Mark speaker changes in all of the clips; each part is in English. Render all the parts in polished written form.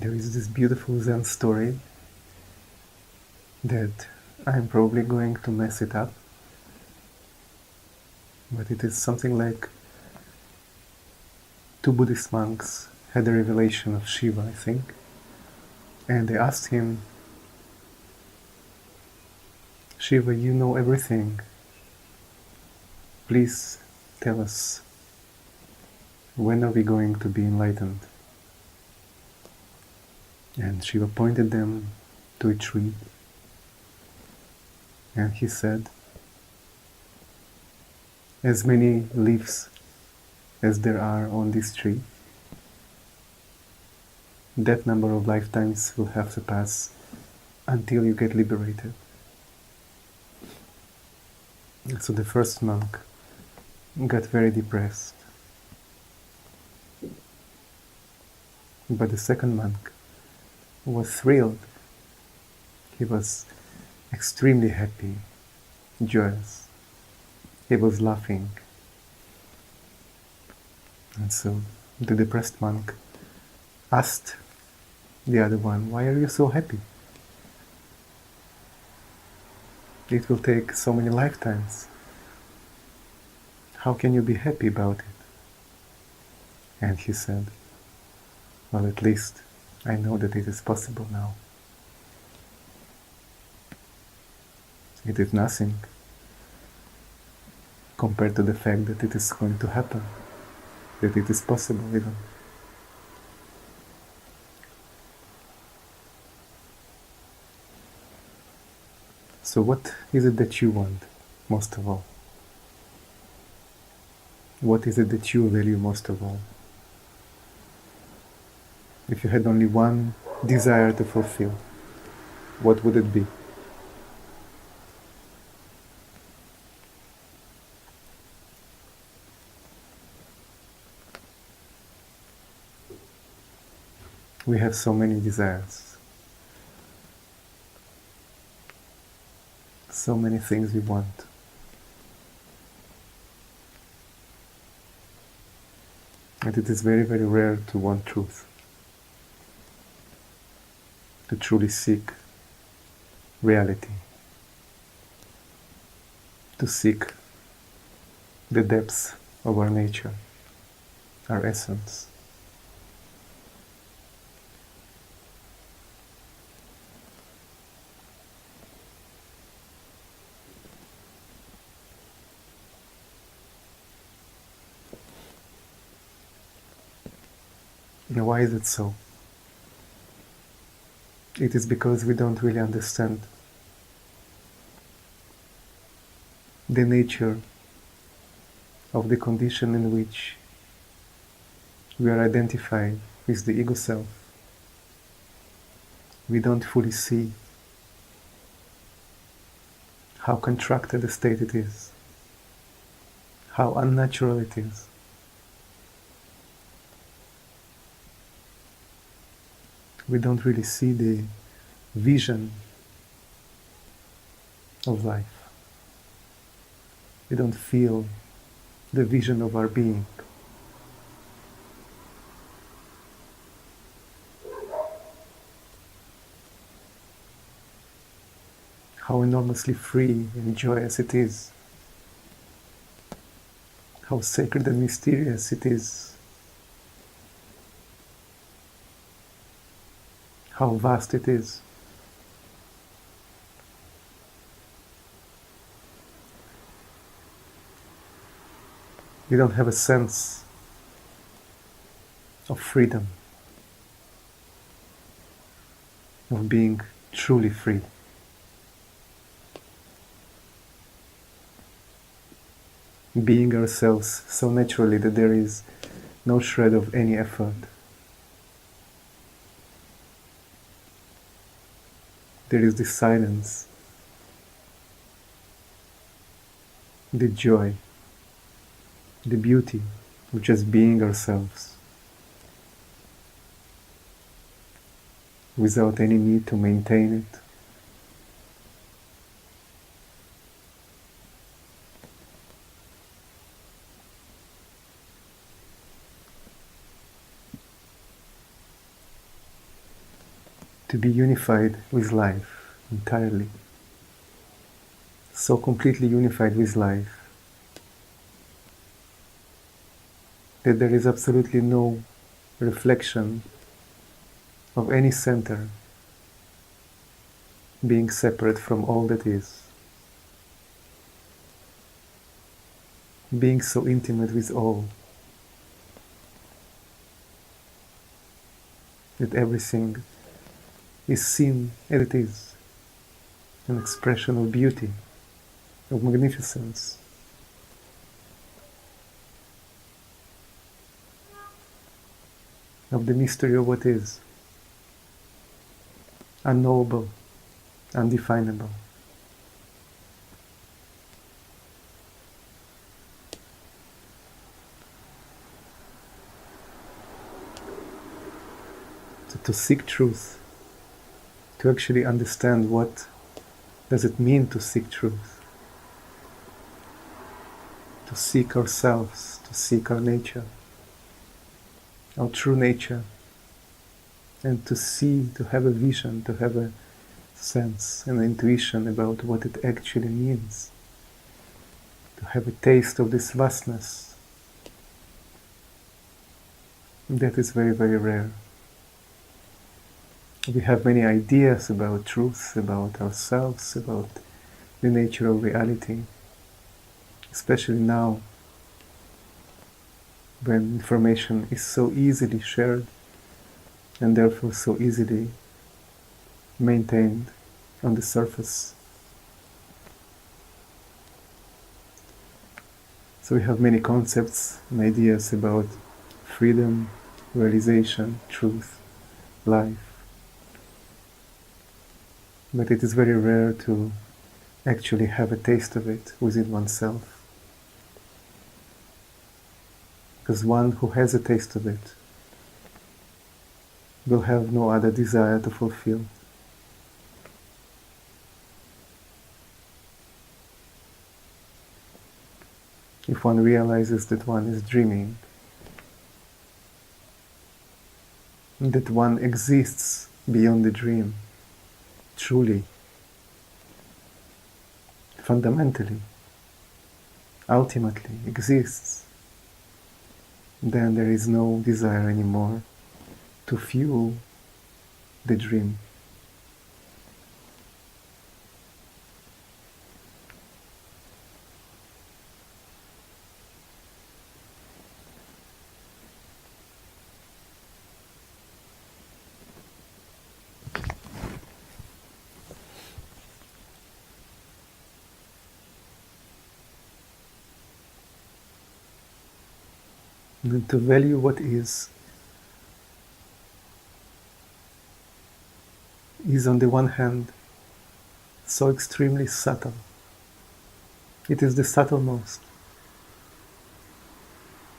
Speaker 1: There is this beautiful Zen story that I'm probably going to mess it up, but it is something like two Buddhist monks had a revelation of Shiva, I think, and they asked him, Shiva, you know everything. Please tell us, when are we going to be enlightened? And Shiva pointed them to a tree, and he said, as many leaves as there are on this tree, that number of lifetimes will have to pass until you get liberated. And so the first monk got very depressed. But the second monk was thrilled. He was extremely happy, joyous. He was laughing. And so the depressed monk asked the other one, why are you so happy? It will take so many lifetimes. How can you be happy about it? And he said, well, at least I know that it is possible now. It is nothing compared to the fact that it is going to happen, that it is possible even. So what is it that you want most of all? What is it that you value most of all? If you had only one desire to fulfill, what would it be? We have so many desires, so many things we want. And it is very, very rare to want truth, to truly seek reality, to seek the depths of our nature, our essence. Now, why is it so? It is because we don't really understand the nature of the condition in which we are identified with the egoself. We don't fully see how contracted a state it is, how unnatural it is. We don't really see the vision of life. We don't feel the vision of our being. How enormously free and joyous it is. How sacred and mysterious it is. How vast it is. We don't have a sense of freedom, of being truly free. Being ourselves so naturally that there is no shred of any effort. There is the silence, the joy, the beauty of just being ourselves, without any need to maintain it. to be unified with life entirely, so completely unified with life that there is absolutely no reflection of any center being separate from all that is, being so intimate with all that everything is seen as it is, an expression of beauty, of magnificence, of the mystery of what is, unknowable, undefinable. So to seek truth, to actually understand what does it mean to seek truth, to seek ourselves, to seek our nature, our true nature, and to see, to have a vision, to have a sense and intuition about what it actually means, to have a taste of this vastness. That is very, very rare. We have many ideas about truth, about ourselves, about the nature of reality, especially now when information is so easily shared and therefore so easily maintained on the surface. So we have many concepts and ideas about freedom, realization, truth, life. But it is very rare to actually have a taste of it within oneself. Because one who has a taste of it will have no other desire to fulfill. If one realizes that one is dreaming, that one exists beyond the dream, truly, fundamentally, ultimately exists, then there is no desire anymore to fuel the dream. And to value what is on the one hand so extremely subtle. It is the subtlemost.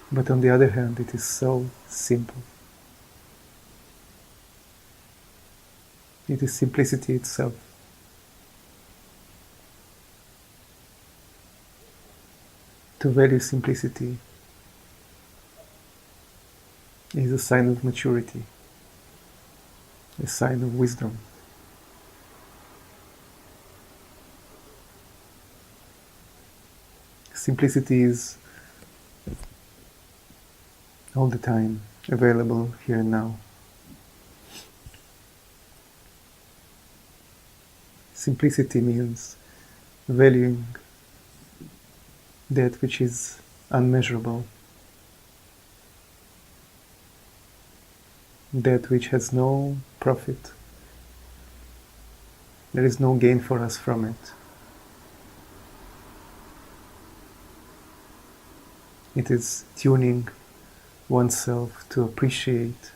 Speaker 1: But on the other hand, it is so simple. It is simplicity itself. To value simplicity is a sign of maturity, a sign of wisdom. Simplicity is all the time available here and now. Simplicity means valuing that which is unmeasurable, that which has no profit. There is no gain for us from it. It is tuning oneself to appreciate,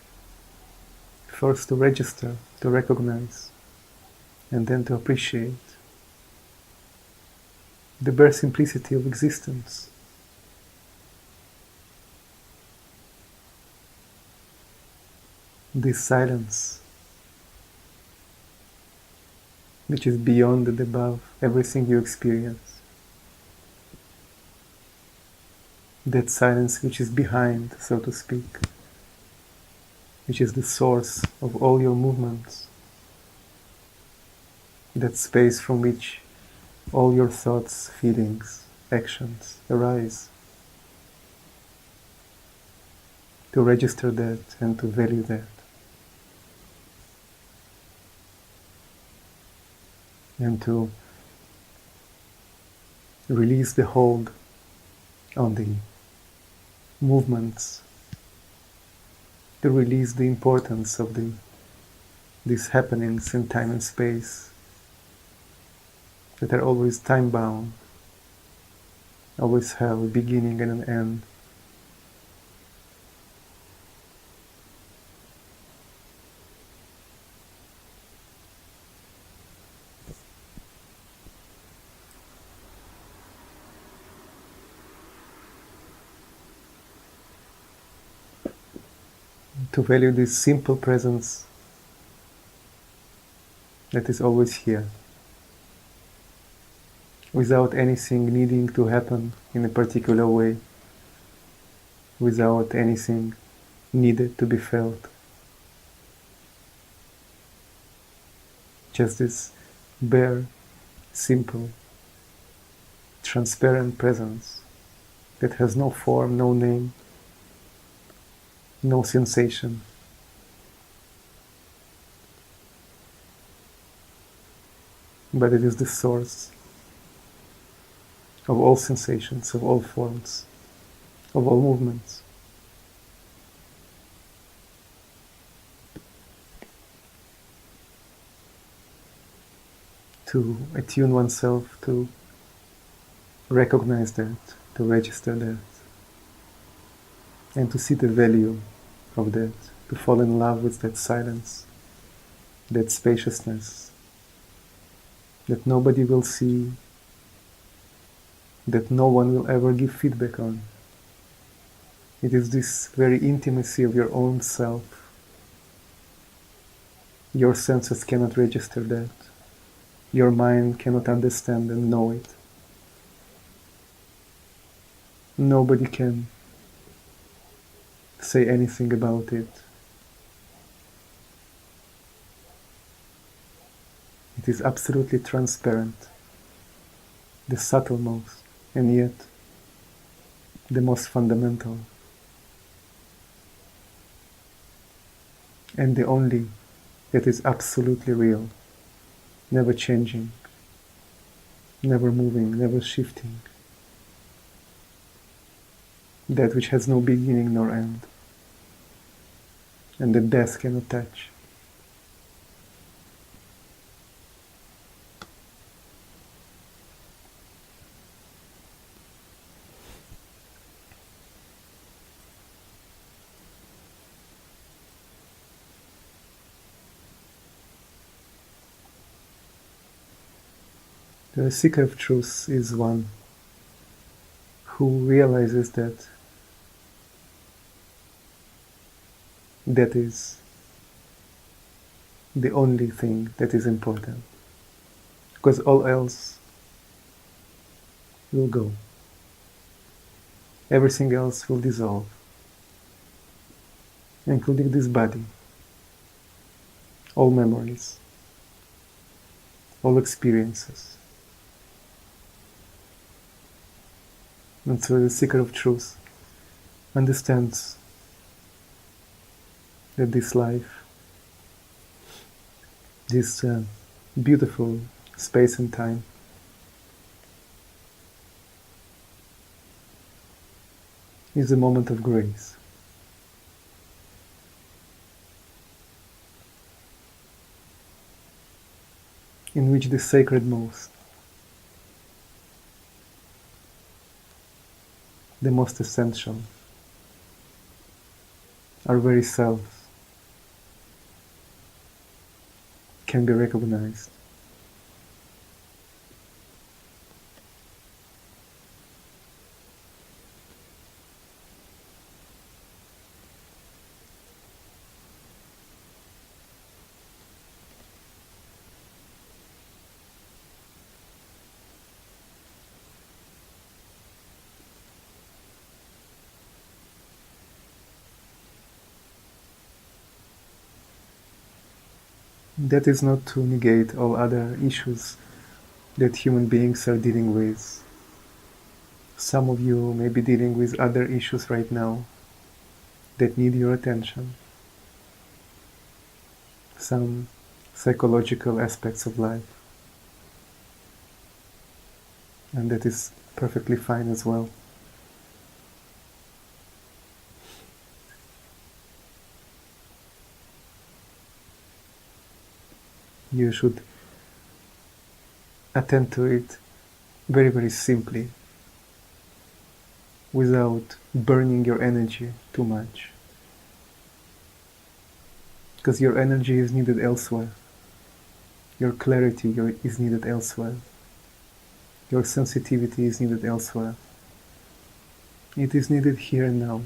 Speaker 1: first to register, to recognize, and then to appreciate the bare simplicity of existence. This silence, which is beyond and above everything you experience. That silence which is behind, so to speak, which is the source of all your movements, that space from which all your thoughts, feelings, actions arise, to register that and to value that, and to release the hold on the movements, to release the importance of these happenings in time and space that are always time-bound, always have a beginning and an end. To value this simple presence that is always here, without anything needing to happen in a particular way, without anything needed to be felt. Just this bare, simple, transparent presence that has no form, no name, no sensation. But it is the source of all sensations, of all forms, of all movements. To attune oneself to recognize that, to register that, and to see the value of that, to fall in love with that silence, that spaciousness, that nobody will see, that no one will ever give feedback on. It is this very intimacy of your own self. Your senses cannot register that. Your mind cannot understand and know it. Nobody can say anything about it. It is absolutely transparent, the subtlemost, and yet the most fundamental, and the only that is absolutely real, never changing, never moving, never shifting, that which has no beginning nor end, and that death cannot touch. The seeker of truth is one who realizes that that is the only thing that is important, because all else will go. Everything else will dissolve, including this body, all memories, all experiences. And so the seeker of truth understands that this life, this beautiful space and time, is a moment of grace. In which the sacred most, the most essential, our very selves, can be recognized. That is not to negate all other issues that human beings are dealing with. Some of you may be dealing with other issues right now that need your attention. Some psychological aspects of life. And that is perfectly fine as well. You should attend to it very, very simply, without burning your energy too much. Because your energy is needed elsewhere. Your clarity is needed elsewhere. Your sensitivity is needed elsewhere. It is needed here and now,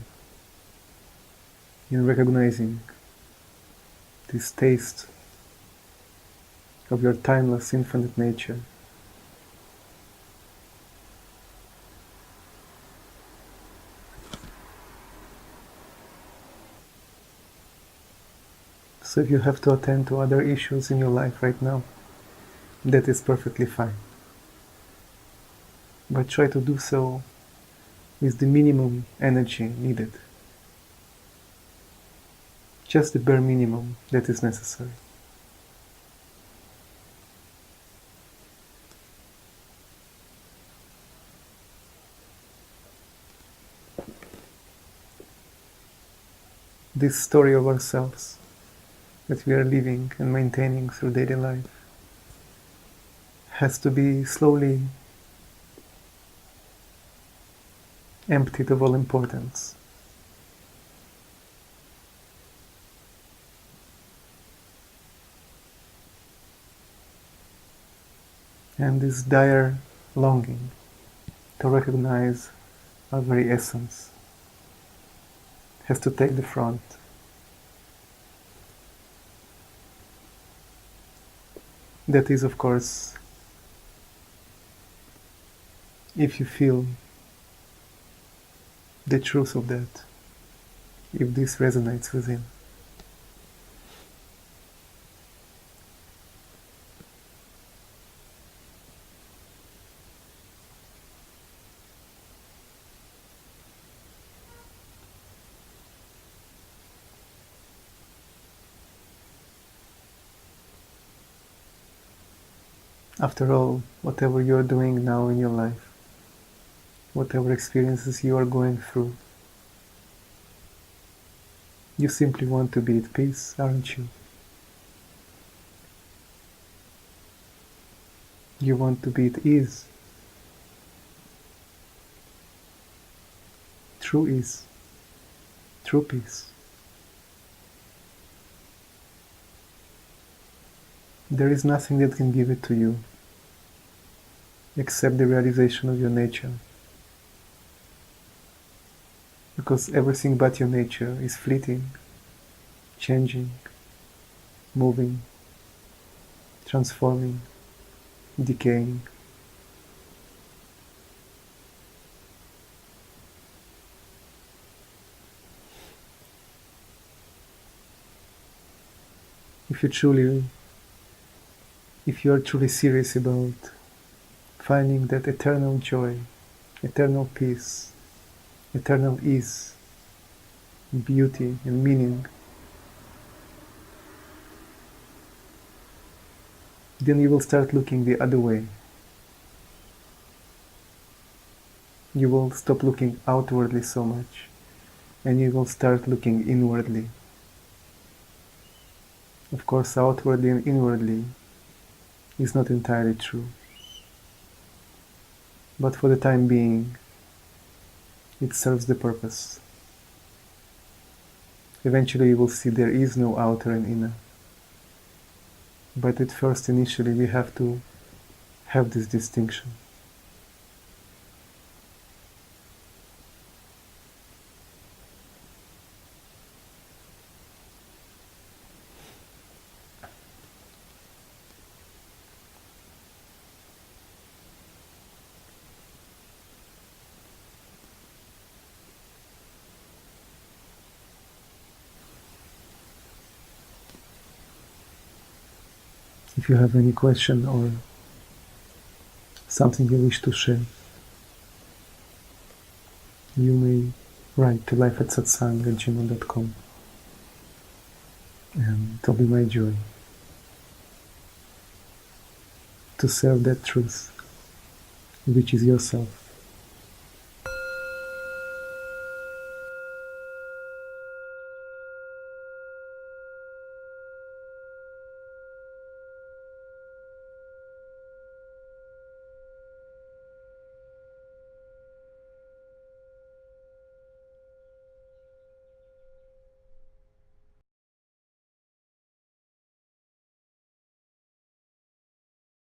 Speaker 1: in recognizing this taste of your timeless, infinite nature. So if you have to attend to other issues in your life right now, that is perfectly fine. But try to do so with the minimum energy needed. Just the bare minimum that is necessary. This story of ourselves that we are living and maintaining through daily life has to be slowly emptied of all importance. And this dire longing to recognize our very essence has to take the front. That is, of course, if you feel the truth of that, if this resonates within. After all, whatever you are doing now in your life, whatever experiences you are going through, you simply want to be at peace, aren't you? You want to be at ease. True ease. True peace. There is nothing that can give it to you except the realization of your nature. Because everything but your nature is fleeting, changing, moving, transforming, decaying. If you are truly serious about finding that eternal joy, eternal peace, eternal ease, beauty and meaning, then you will start looking the other way. You will stop looking outwardly so much, and you will start looking inwardly. Of course, outwardly and inwardly is not entirely true. But for the time being, it serves the purpose. Eventually you will see there is no outer and inner. But at first, initially, we have to have this distinction. If you have any question or something you wish to share, you may write to life@satsang@gmail.com, and it'll be my joy to serve that truth, which is yourself.